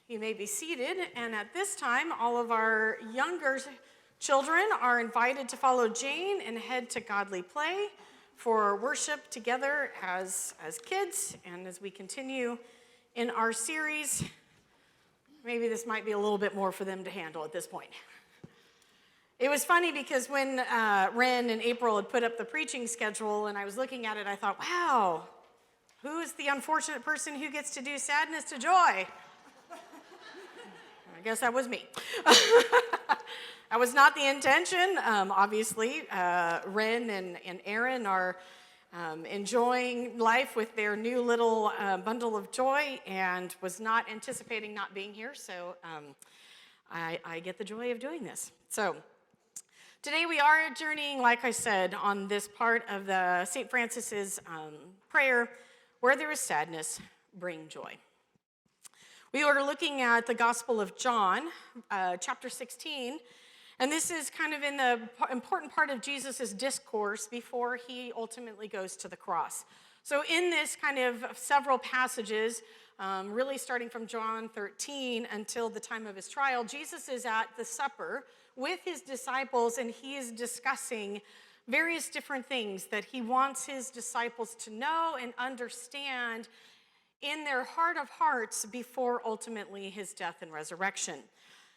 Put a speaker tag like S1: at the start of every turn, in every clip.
S1: You may be seated, and at this time, all of our younger children are invited to follow Jane and head to Godly Play for worship together as kids, and as we continue in our series. Maybe this might be a little bit more for them to handle at this point. It was funny because when Ren and April had put up the preaching schedule and I was looking at it, I thought, wow, who is the unfortunate person who gets to do sadness to joy? I guess that was me. That was not the intention. Obviously, Ren and Aaron are enjoying life with their new little bundle of joy, and was not anticipating not being here, so I get the joy of doing this. So today we are journeying, like I said, on this part of the St. Francis's prayer, where there is sadness, bring joy. We are looking at the Gospel of John, chapter 16, and this is kind of in the important part of Jesus' discourse before he ultimately goes to the cross. So in this kind of several passages, really starting from John 13 until the time of his trial, Jesus is at the supper with his disciples, and he is discussing various different things that he wants his disciples to know and understand in their heart of hearts before ultimately his death and resurrection.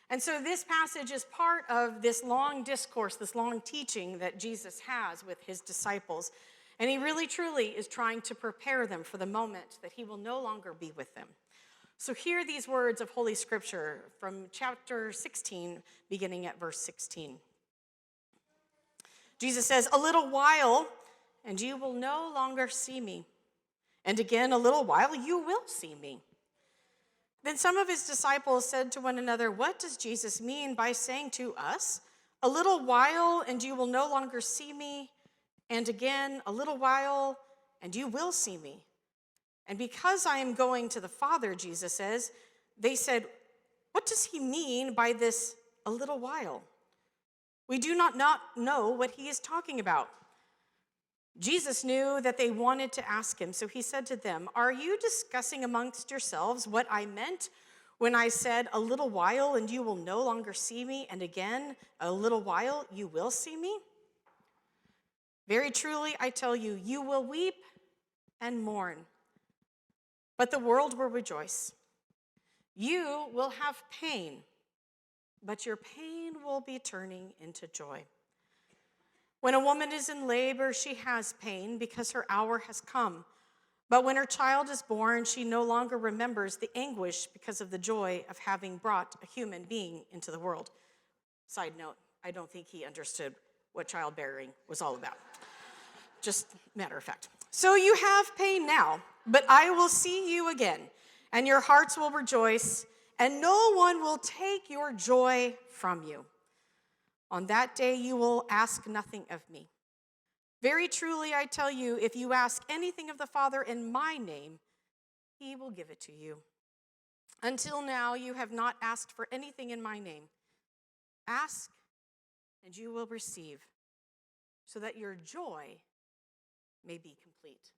S1: And so this passage is part of this long discourse, this long teaching that Jesus has with his disciples. And he really, truly is trying to prepare them for the moment that he will no longer be with them. So hear these words of Holy Scripture from chapter 16, beginning at verse 16. Jesus says, "A little while, and you will no longer see me. And again, a little while, you will see me." Then some of his disciples said to one another, "What does Jesus mean by saying to us, 'A little while, and you will no longer see me,' and again, 'A little while, and you will see me'? And because I am going to the Father," Jesus says, they said, "What does he mean by this 'a little while'? We do not know what he is talking about." Jesus knew that they wanted to ask him, so he said to them, "Are you discussing amongst yourselves what I meant when I said, 'A little while, and you will no longer see me,' and again, 'A little while, you will see me'? Very truly, I tell you, you will weep and mourn, but the world will rejoice. You will have pain, but your pain will be turning into joy. When a woman is in labor, she has pain because her hour has come. But when her child is born, she no longer remembers the anguish because of the joy of having brought a human being into the world." Side note, I don't think he understood what childbearing was all about. Just matter of fact. "So you have pain now, but I will see you again, and your hearts will rejoice, and no one will take your joy from you. On that day you will ask nothing of me. Very truly, I tell you, if you ask anything of the Father in my name, he will give it to you. Until now, you have not asked for anything in my name. Ask, and you will receive, so that your joy may be complete."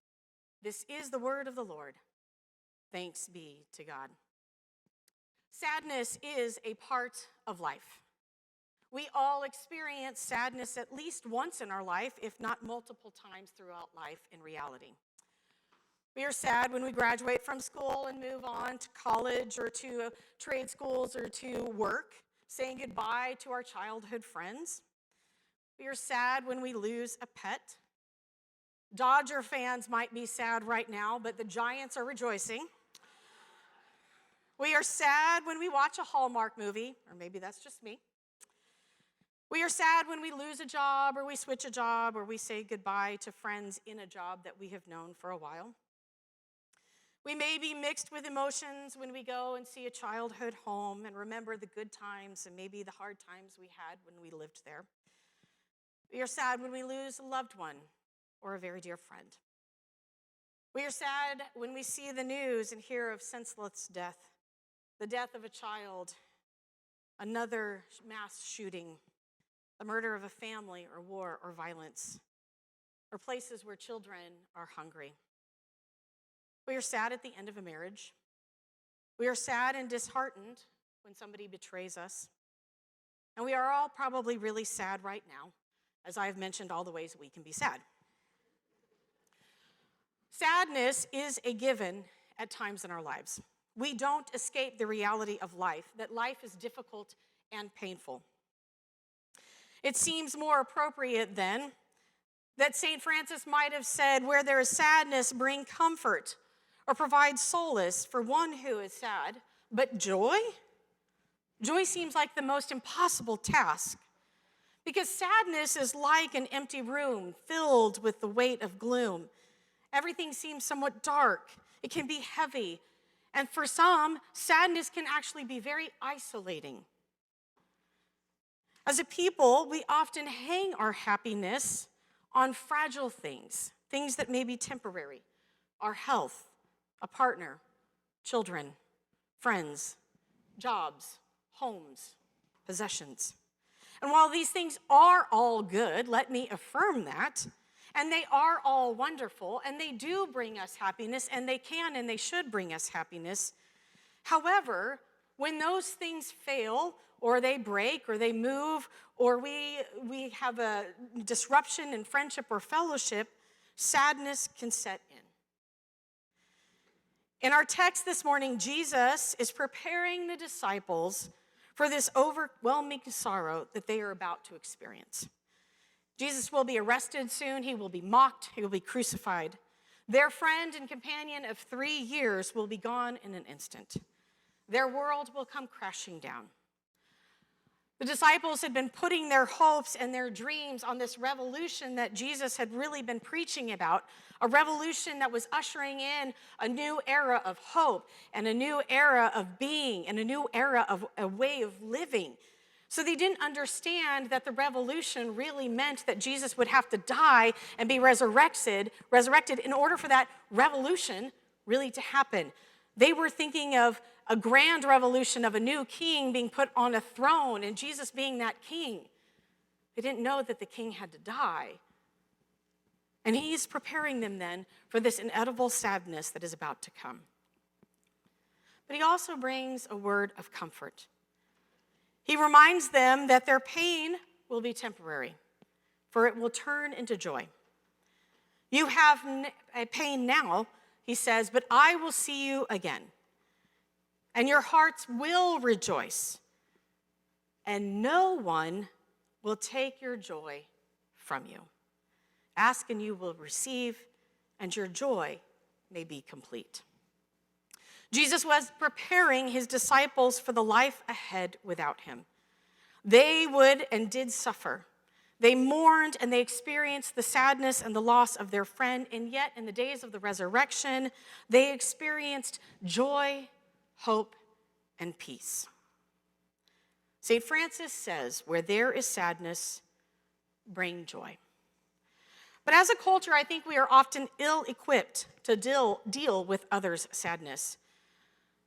S1: This is the word of the Lord. Thanks be to God. Sadness is a part of life. We all experience sadness at least once in our life, if not multiple times throughout life in reality. We are sad when we graduate from school and move on to college or to trade schools or to work, saying goodbye to our childhood friends. We are sad when we lose a pet. Dodger fans might be sad right now, but the Giants are rejoicing. We are sad when we watch a Hallmark movie, or maybe that's just me. We are sad when we lose a job, or we switch a job, or we say goodbye to friends in a job that we have known for a while. We may be mixed with emotions when we go and see a childhood home and remember the good times and maybe the hard times we had when we lived there. We are sad when we lose a loved one or a very dear friend. We are sad when we see the news and hear of senseless death, the death of a child, another mass shooting, the murder of a family, or war or violence, or places where children are hungry. We are sad at the end of a marriage. We are sad and disheartened when somebody betrays us. And we are all probably really sad right now, as I've mentioned all the ways we can be sad. Sadness is a given at times in our lives. We don't escape the reality of life, that life is difficult and painful. It seems more appropriate then that St. Francis might have said, where there is sadness, bring comfort or provide solace for one who is sad. But joy? Joy seems like the most impossible task, because sadness is like an empty room filled with the weight of gloom. Everything seems somewhat dark. It can be heavy. And for some, sadness can actually be very isolating. As a people, we often hang our happiness on fragile things, things that may be temporary: our health, a partner, children, friends, jobs, homes, possessions. And while these things are all good, let me affirm that, and they are all wonderful, and they do bring us happiness, and they can and they should bring us happiness. However, when those things fail, or they break, or they move, or we have a disruption in friendship or fellowship, sadness can set in. In our text this morning, Jesus is preparing the disciples for this overwhelming sorrow that they are about to experience. Jesus will be arrested soon. He will be mocked. He will be crucified. Their friend and companion of 3 years will be gone in an instant. Their world will come crashing down. The disciples had been putting their hopes and their dreams on this revolution that Jesus had really been preaching about, a revolution that was ushering in a new era of hope and a new era of being and a new era of a way of living. So they didn't understand that the revolution really meant that Jesus would have to die and be resurrected in order for that revolution really to happen. They were thinking of a grand revolution of a new king being put on a throne and Jesus being that king. They didn't know that the king had to die. And he's preparing them then for this inevitable sadness that is about to come. But he also brings a word of comfort. He reminds them that their pain will be temporary, for it will turn into joy. You have a pain now, he says, but I will see you again. And your hearts will rejoice, and no one will take your joy from you. Ask and you will receive, and your joy may be complete. Jesus was preparing his disciples for the life ahead without him. They would and did suffer. They mourned and they experienced the sadness and the loss of their friend, and yet in the days of the resurrection, they experienced joy, hope, and peace. St. Francis says, where there is sadness, bring joy. But as a culture, I think we are often ill-equipped to deal with others' sadness.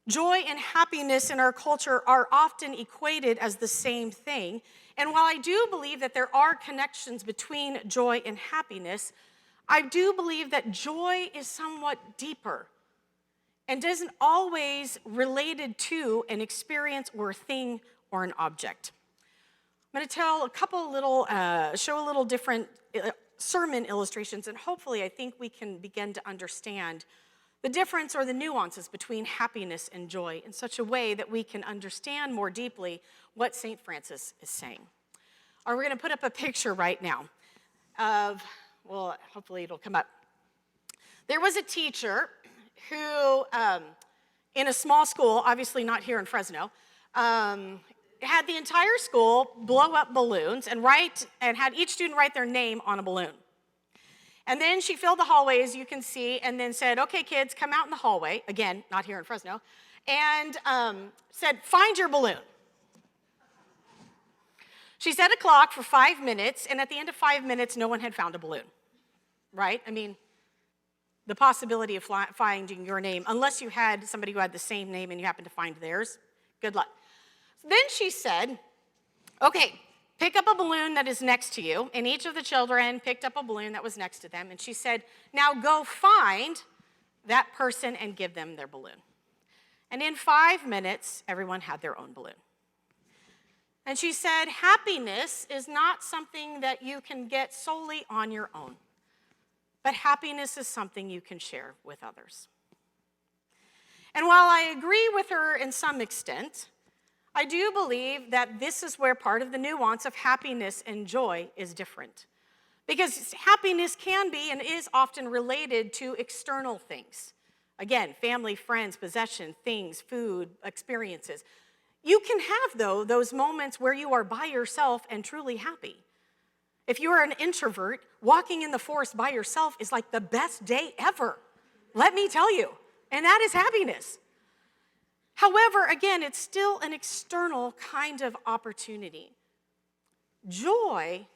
S1: Joy and happiness in our culture are often equated as the same thing. And while I do believe that there are connections between joy and happiness, I do believe that joy is somewhat deeper and isn't always related to an experience or a thing or an object. I'm going to tell a couple little, show a little different sermon illustrations, and hopefully I think we can begin to understand the difference or the nuances between happiness and joy in such a way that we can understand more deeply what St. Francis is saying. We're going to put up a picture right now of, well, hopefully it'll come up. There was a teacher who, in a small school, obviously not here in Fresno, had the entire school blow up balloons and had each student write their name on a balloon. And then she filled the hallway, as you can see, and then said, okay, kids, come out in the hallway, again, not here in Fresno, and said, find your balloon. She set a clock for 5 minutes, and at the end of 5 minutes, no one had found a balloon, right? I mean, the possibility of finding your name, unless you had somebody who had the same name and you happened to find theirs, good luck. Then she said, okay, pick up a balloon that is next to you, and each of the children picked up a balloon that was next to them, and she said, now go find that person and give them their balloon. And in 5 minutes, everyone had their own balloon. And she said, happiness is not something that you can get solely on your own, but happiness is something you can share with others. And while I agree with her in some extent, I do believe that this is where part of the nuance of happiness and joy is different. Because happiness can be and is often related to external things. Again, family, friends, possession, things, food, experiences. You can have, though, those moments where you are by yourself and truly happy. If you are an introvert, walking in the forest by yourself is like the best day ever. Let me tell you. And that is happiness. However, again, it's still an external kind of opportunity. Joy,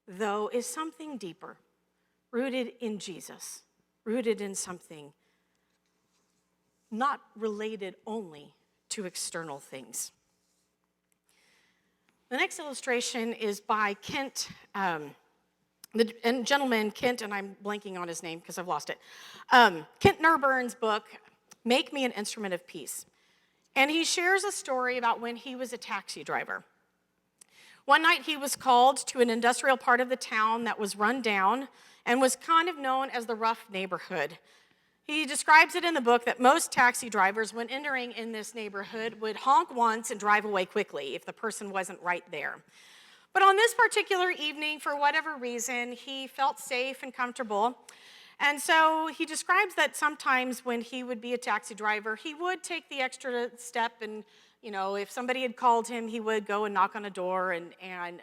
S1: though, is something deeper, rooted in Jesus, rooted in something not related only to external things. The next illustration is by Kent, gentleman Kent, and I'm blanking on his name because I've lost it. Kent Nurburn's book, Make Me an Instrument of Peace. And he shares a story about when he was a taxi driver. One night he was called to an industrial part of the town that was run down and was kind of known as the rough neighborhood. He describes it in the book that most taxi drivers, when entering in this neighborhood, would honk once and drive away quickly if the person wasn't right there. But on this particular evening, for whatever reason, he felt safe and comfortable. And so he describes that sometimes when he would be a taxi driver, he would take the extra step and, if somebody had called him, he would go and knock on a door and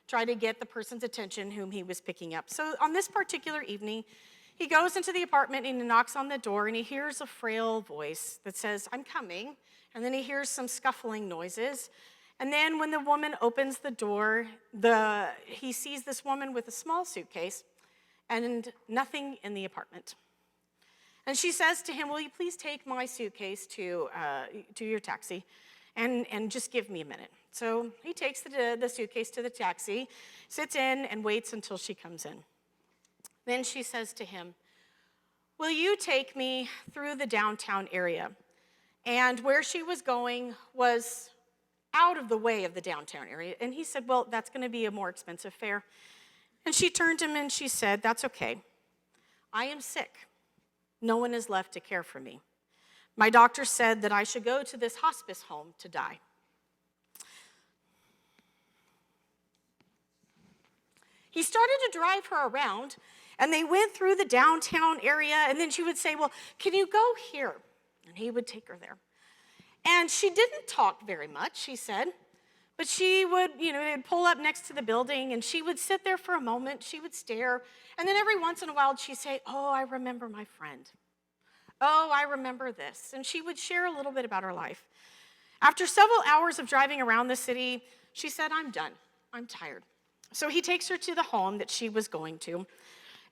S1: try to get the person's attention whom he was picking up. So on this particular evening, he goes into the apartment and he knocks on the door and he hears a frail voice that says, "I'm coming." And then he hears some scuffling noises. And then when the woman opens the door, he sees this woman with a small suitcase and nothing in the apartment. And she says to him, "Will you please take my suitcase to your taxi and just give me a minute?" So he takes the suitcase to the taxi, sits in and waits until she comes in. Then she says to him, "Will you take me through the downtown area?" And where she was going was out of the way of the downtown area. And he said, "Well, that's going to be a more expensive fare." And she turned to him and she said, "That's okay. I am sick. No one is left to care for me. My doctor said that I should go to this hospice home to die." He started to drive her around, and they went through the downtown area, and then she would say, "Well, can you go here?" And he would take her there. And she didn't talk very much, she said, but she would, they'd pull up next to the building, and she would sit there for a moment, she would stare, and then every once in a while she'd say, "Oh, I remember my friend. Oh, I remember this." And she would share a little bit about her life. After several hours of driving around the city, she said, "I'm done. I'm tired." So he takes her to the home that she was going to.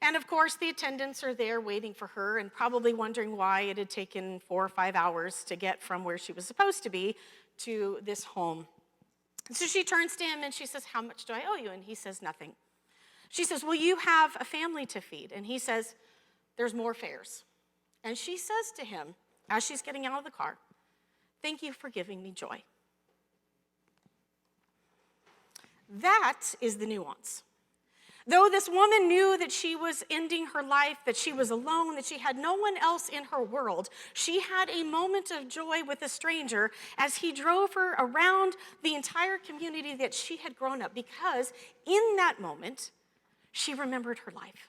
S1: And of course, the attendants are there waiting for her and probably wondering why it had taken 4 or 5 hours to get from where she was supposed to be to this home. And so she turns to him and she says, "How much do I owe you?" And he says, "Nothing." She says, "Well, you have a family to feed." And he says, "There's more fares." And she says to him, as she's getting out of the car, "Thank you for giving me joy." That is the nuance. Though this woman knew that she was ending her life, that she was alone, that she had no one else in her world, she had a moment of joy with a stranger as he drove her around the entire community that she had grown up, because in that moment, she remembered her life.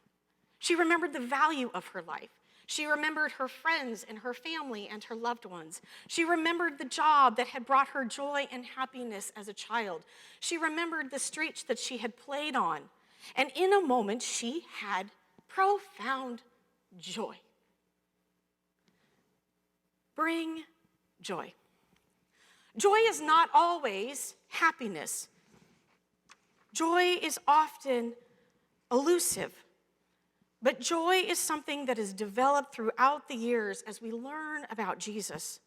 S1: She remembered the value of her life. She remembered her friends and her family and her loved ones. She remembered the job that had brought her joy and happiness as a child. She remembered the streets that she had played on. And in a moment, she had profound joy. Bring joy. Joy is not always happiness. Joy is often elusive. But joy is something that is developed throughout the years as we learn about Jesus,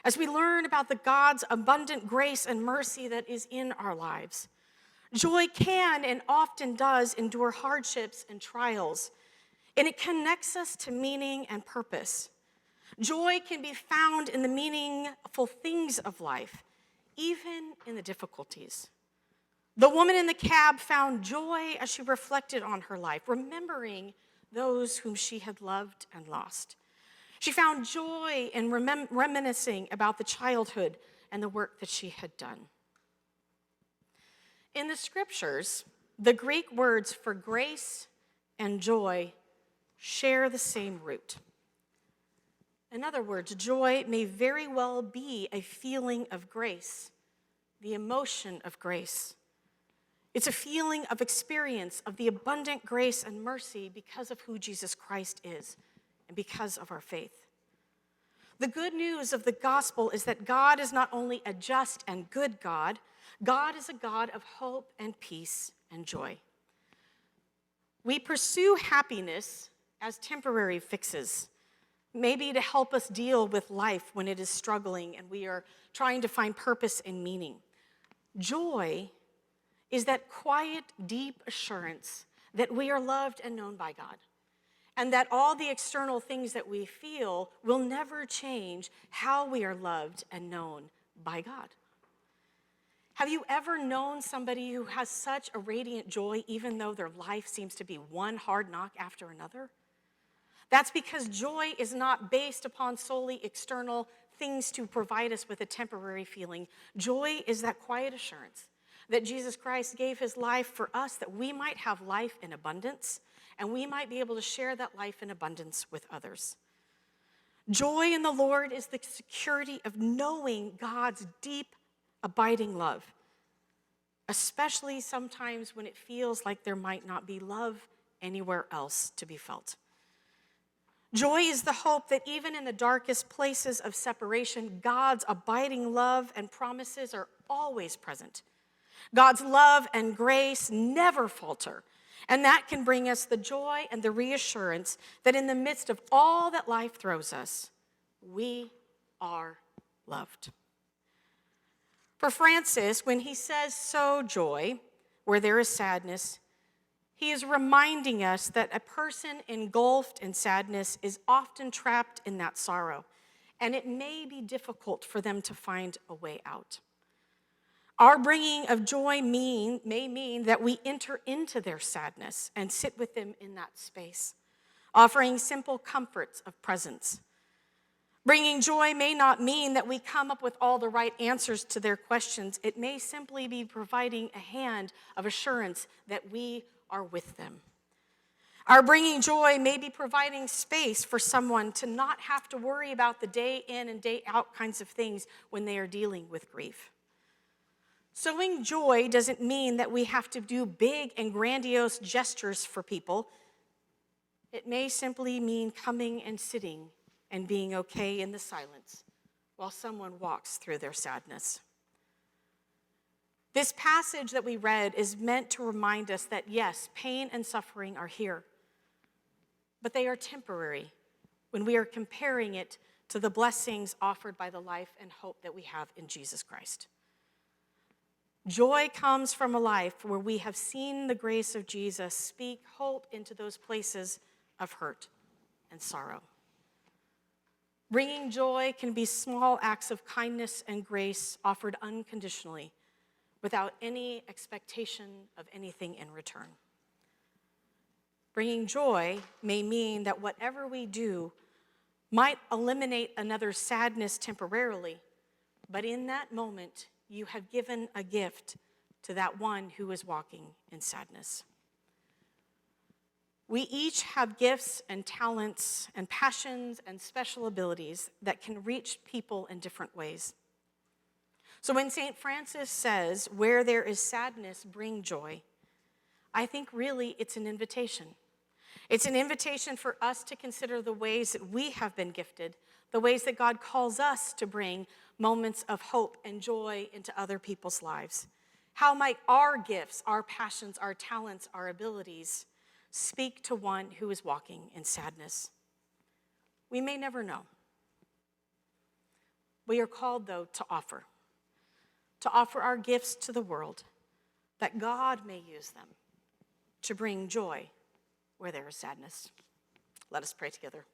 S1: as we learn about the God's abundant grace and mercy that is in our lives. Joy can and often does endure hardships and trials, and it connects us to meaning and purpose. Joy can be found in the meaningful things of life, even in the difficulties. The woman in the cab found joy as she reflected on her life, remembering those whom she had loved and lost. She found joy in reminiscing about the childhood and the work that she had done. In the scriptures, the Greek words for grace and joy share the same root. In other words, joy may very well be a feeling of grace, the emotion of grace. It's a feeling of experience of the abundant grace and mercy because of who Jesus Christ is and because of our faith. The good news of the gospel is that God is not only a just and good God, God is a God of hope and peace and joy. We pursue happiness as temporary fixes, maybe to help us deal with life when it is struggling and we are trying to find purpose and meaning. Joy is that quiet, deep assurance that we are loved and known by God, and that all the external things that we feel will never change how we are loved and known by God. Have you ever known somebody who has such a radiant joy even though their life seems to be one hard knock after another? That's because joy is not based upon solely external things to provide us with a temporary feeling. Joy is that quiet assurance that Jesus Christ gave his life for us that we might have life in abundance and we might be able to share that life in abundance with others. Joy in the Lord is the security of knowing God's deep, abiding love, especially sometimes when it feels like there might not be love anywhere else to be felt. Joy is the hope that even in the darkest places of separation, God's abiding love and promises are always present. God's love and grace never falter, and that can bring us the joy and the reassurance that in the midst of all that life throws us, we are loved. For Francis, when he says sow joy where there is sadness, he is reminding us that a person engulfed in sadness is often trapped in that sorrow, and it may be difficult for them to find a way out. Our bringing of joy may mean that we enter into their sadness and sit with them in that space, offering simple comforts of presence. Bringing joy may not mean that we come up with all the right answers to their questions. It may simply be providing a hand of assurance that we are with them. Our bringing joy may be providing space for someone to not have to worry about the day in and day out kinds of things when they are dealing with grief. Sowing joy doesn't mean that we have to do big and grandiose gestures for people. It may simply mean coming and sitting and being okay in the silence while someone walks through their sadness. This passage that we read is meant to remind us that yes, pain and suffering are here, but they are temporary when we are comparing it to the blessings offered by the life and hope that we have in Jesus Christ. Joy comes from a life where we have seen the grace of Jesus speak hope into those places of hurt and sorrow. Bringing joy can be small acts of kindness and grace offered unconditionally, without any expectation of anything in return. Bringing joy may mean that whatever we do might eliminate another's sadness temporarily, but in that moment, you have given a gift to that one who is walking in sadness. We each have gifts and talents and passions and special abilities that can reach people in different ways. So when St. Francis says, where there is sadness, bring joy, I think really it's an invitation. It's an invitation for us to consider the ways that we have been gifted, the ways that God calls us to bring moments of hope and joy into other people's lives. How might our gifts, our passions, our talents, our abilities speak to one who is walking in sadness? We may never know. We are called, though, to offer our gifts to the world, that God may use them to bring joy where there is sadness. Let us pray together.